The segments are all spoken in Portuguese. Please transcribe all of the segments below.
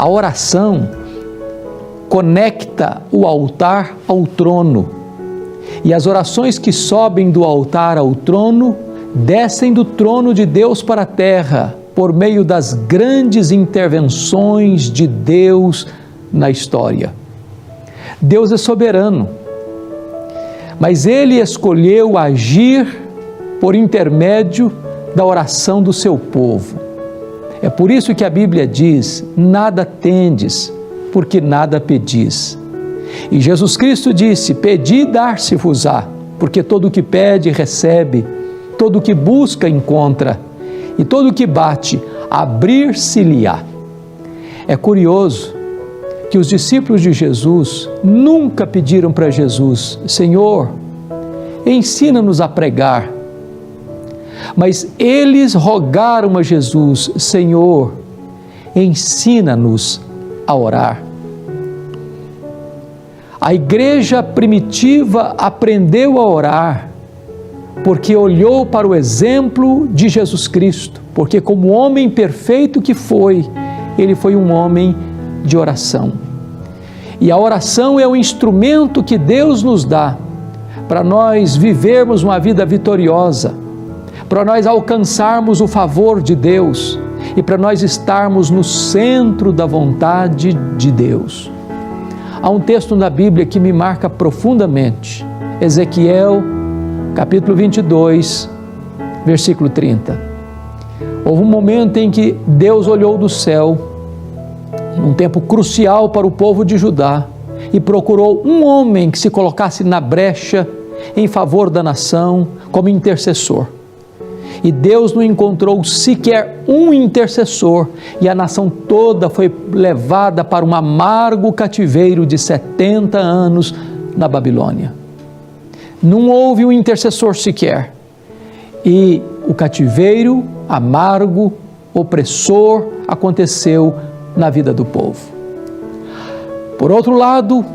A oração conecta o altar ao trono. E as orações que sobem do altar ao trono, descem do trono de Deus para a terra, por meio das grandes intervenções de Deus na história. Deus é soberano, mas Ele escolheu agir por intermédio da oração do seu povo. É por isso que a Bíblia diz: nada tendes, porque nada pedis. E Jesus Cristo disse: pedi e dar-se-vos-á, porque todo o que pede recebe, todo o que busca encontra, e todo o que bate, abrir-se-lhe-á. É curioso que os discípulos de Jesus nunca pediram para Jesus: Senhor, ensina-nos a pregar. Mas eles rogaram a Jesus: Senhor, ensina-nos a orar. A igreja primitiva aprendeu a orar porque olhou para o exemplo de Jesus Cristo, porque como homem perfeito que foi, ele foi um homem de oração. E a oração é o instrumento que Deus nos dá para nós vivermos uma vida vitoriosa, para nós alcançarmos o favor de Deus e para nós estarmos no centro da vontade de Deus. Há um texto na Bíblia que me marca profundamente, Ezequiel, capítulo 22, versículo 30. Houve um momento em que Deus olhou do céu, num tempo crucial para o povo de Judá, e procurou um homem que se colocasse na brecha em favor da nação como intercessor. E Deus não encontrou sequer um intercessor, e a nação toda foi levada para um amargo cativeiro de 70 anos na Babilônia. Não houve um intercessor sequer, e o cativeiro amargo, opressor, aconteceu na vida do povo. Por outro lado,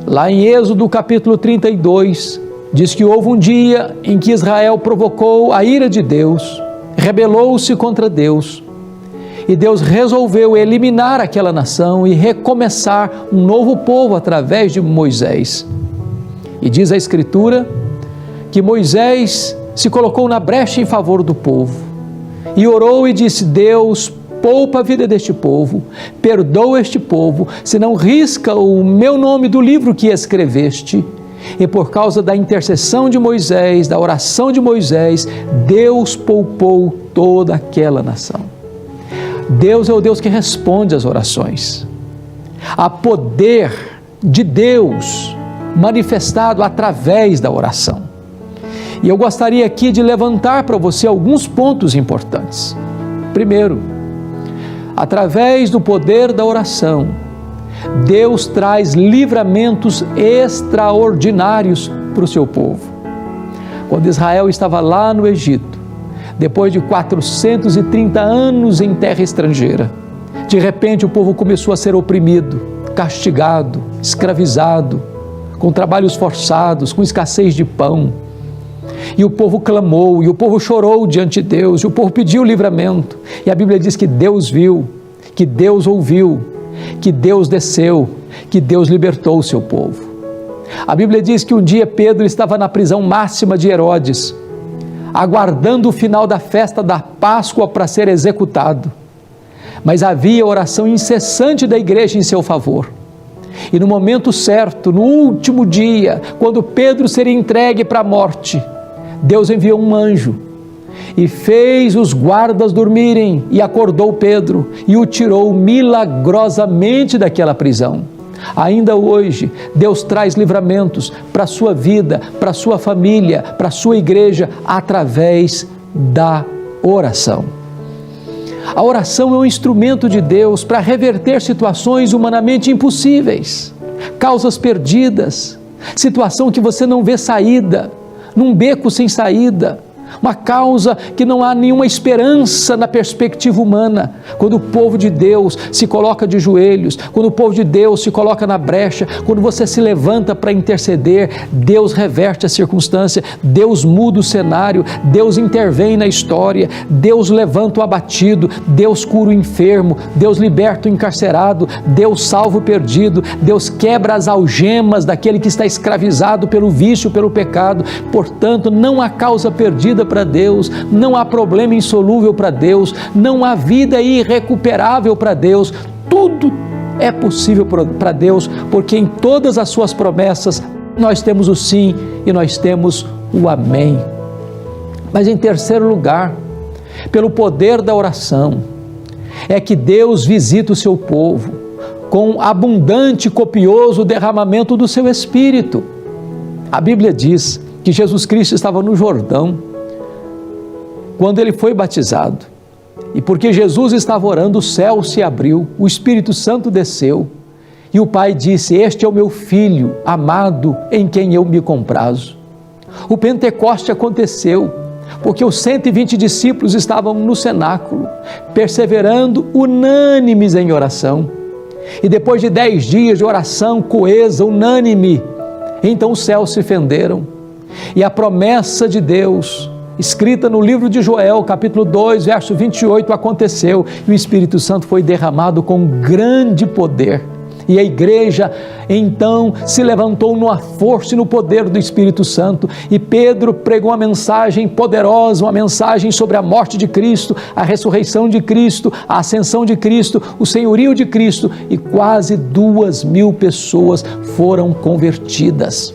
lá em Êxodo capítulo 32, diz que houve um dia em que Israel provocou a ira de Deus, rebelou-se contra Deus, e Deus resolveu eliminar aquela nação e recomeçar um novo povo através de Moisés. E diz a Escritura que Moisés se colocou na brecha em favor do povo e orou e disse: Deus, poupa a vida deste povo, perdoa este povo, senão risca o meu nome do livro que escreveste. E por causa da intercessão de Moisés, da oração de Moisés, Deus poupou toda aquela nação. Deus é o Deus que responde às orações. Há poder de Deus manifestado através da oração. E eu gostaria aqui de levantar para você alguns pontos importantes. Primeiro, através do poder da oração, Deus traz livramentos extraordinários para o seu povo. Quando Israel estava lá no Egito, depois de 430 anos em terra estrangeira, de repente o povo começou a ser oprimido, castigado, escravizado, com trabalhos forçados, com escassez de pão. E o povo clamou, e o povo chorou diante de Deus, e o povo pediu livramento. E a Bíblia diz que Deus viu, que Deus ouviu, que Deus desceu, que Deus libertou o seu povo. A Bíblia diz que um dia Pedro estava na prisão máxima de Herodes, aguardando o final da festa da Páscoa para ser executado. Mas havia oração incessante da igreja em seu favor. E no momento certo, no último dia, quando Pedro seria entregue para a morte, Deus enviou um anjo e fez os guardas dormirem e acordou Pedro e o tirou milagrosamente daquela prisão. Ainda hoje, Deus traz livramentos para a sua vida, para a sua família, para a sua igreja, através da oração. A oração é um instrumento de Deus para reverter situações humanamente impossíveis, causas perdidas, situação que você não vê saída, num beco sem saída, uma causa que não há nenhuma esperança na perspectiva humana. Quando o povo de Deus se coloca de joelhos, quando o povo de Deus se coloca na brecha, quando você se levanta para interceder, Deus reverte a circunstância, Deus muda o cenário, Deus intervém na história, Deus levanta o abatido, Deus cura o enfermo, Deus liberta o encarcerado, Deus salva o perdido, Deus quebra as algemas daquele que está escravizado pelo vício, pelo pecado. Portanto, não há causa perdida para Deus, não há problema insolúvel para Deus, não há vida irrecuperável para Deus. Tudo é possível para Deus, porque em todas as suas promessas nós temos o sim e nós temos o amém. Mas em terceiro lugar, pelo poder da oração, é que Deus visita o seu povo com abundante e copioso derramamento do seu Espírito. A Bíblia diz que Jesus Cristo estava no Jordão quando ele foi batizado. E porque Jesus estava orando, o céu se abriu, o Espírito Santo desceu e o Pai disse: este é o meu Filho amado em quem eu me comprazo. O Pentecoste aconteceu porque os 120 discípulos estavam no cenáculo, perseverando unânimes em oração. E depois de 10 dias de oração coesa, unânime, então os céus se fenderam e a promessa de Deus, escrita no livro de Joel, capítulo 2, verso 28, aconteceu e o Espírito Santo foi derramado com grande poder. E a igreja então se levantou numa força e no poder do Espírito Santo, e Pedro pregou uma mensagem poderosa, uma mensagem sobre a morte de Cristo, a ressurreição de Cristo, a ascensão de Cristo, o senhorio de Cristo, e quase 2.000 pessoas foram convertidas.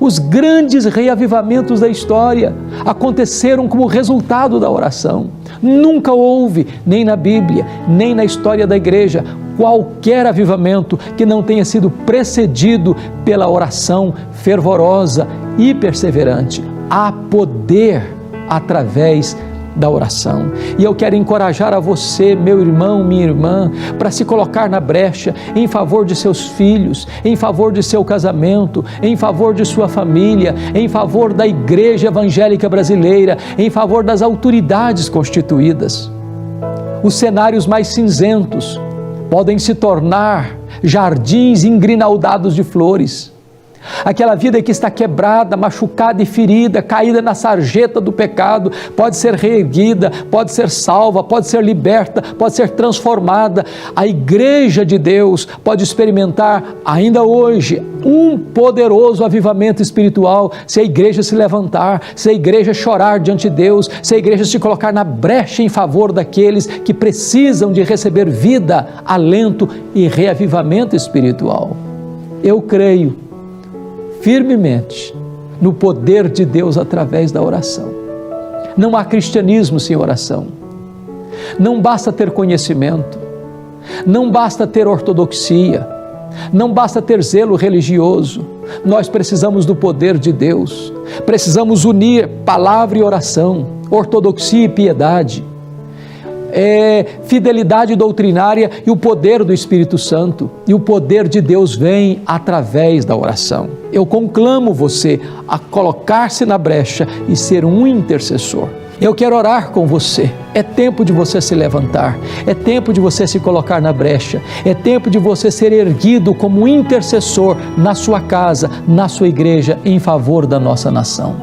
Os grandes reavivamentos da história aconteceram como resultado da oração. Nunca houve, nem na Bíblia, nem na história da igreja, qualquer avivamento que não tenha sido precedido pela oração fervorosa e perseverante. Há poder através da oração. E eu quero encorajar a você, meu irmão, minha irmã, para se colocar na brecha em favor de seus filhos, em favor de seu casamento, em favor de sua família, em favor da Igreja Evangélica Brasileira, em favor das autoridades constituídas. Os cenários mais cinzentos podem se tornar jardins engrinaldados de flores. Aquela vida que está quebrada, machucada e ferida, caída na sarjeta do pecado, pode ser reerguida, pode ser salva, pode ser liberta, pode ser transformada. A igreja de Deus pode experimentar ainda hoje um poderoso avivamento espiritual se a igreja se levantar, se a igreja chorar diante de Deus, se a igreja se colocar na brecha em favor daqueles que precisam de receber vida, alento e reavivamento espiritual. Eu creio firmemente no poder de Deus através da oração. Não há cristianismo sem oração. Não basta ter conhecimento, não basta ter ortodoxia, não basta ter zelo religioso. Nós precisamos do poder de Deus. Precisamos unir palavra e oração, ortodoxia e piedade, fidelidade doutrinária e o poder do Espírito Santo. E o poder de Deus vem através da oração. Eu conclamo você a colocar-se na brecha e ser um intercessor. Eu quero orar com você. É tempo de você se levantar, é tempo de você se colocar na brecha, é tempo de você ser erguido como um intercessor na sua casa, na sua igreja, em favor da nossa nação.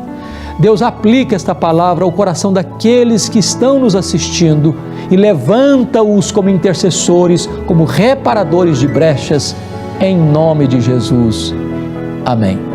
Deus aplica esta palavra ao coração daqueles que estão nos assistindo e levanta-os como intercessores, como reparadores de brechas, em nome de Jesus. Amém.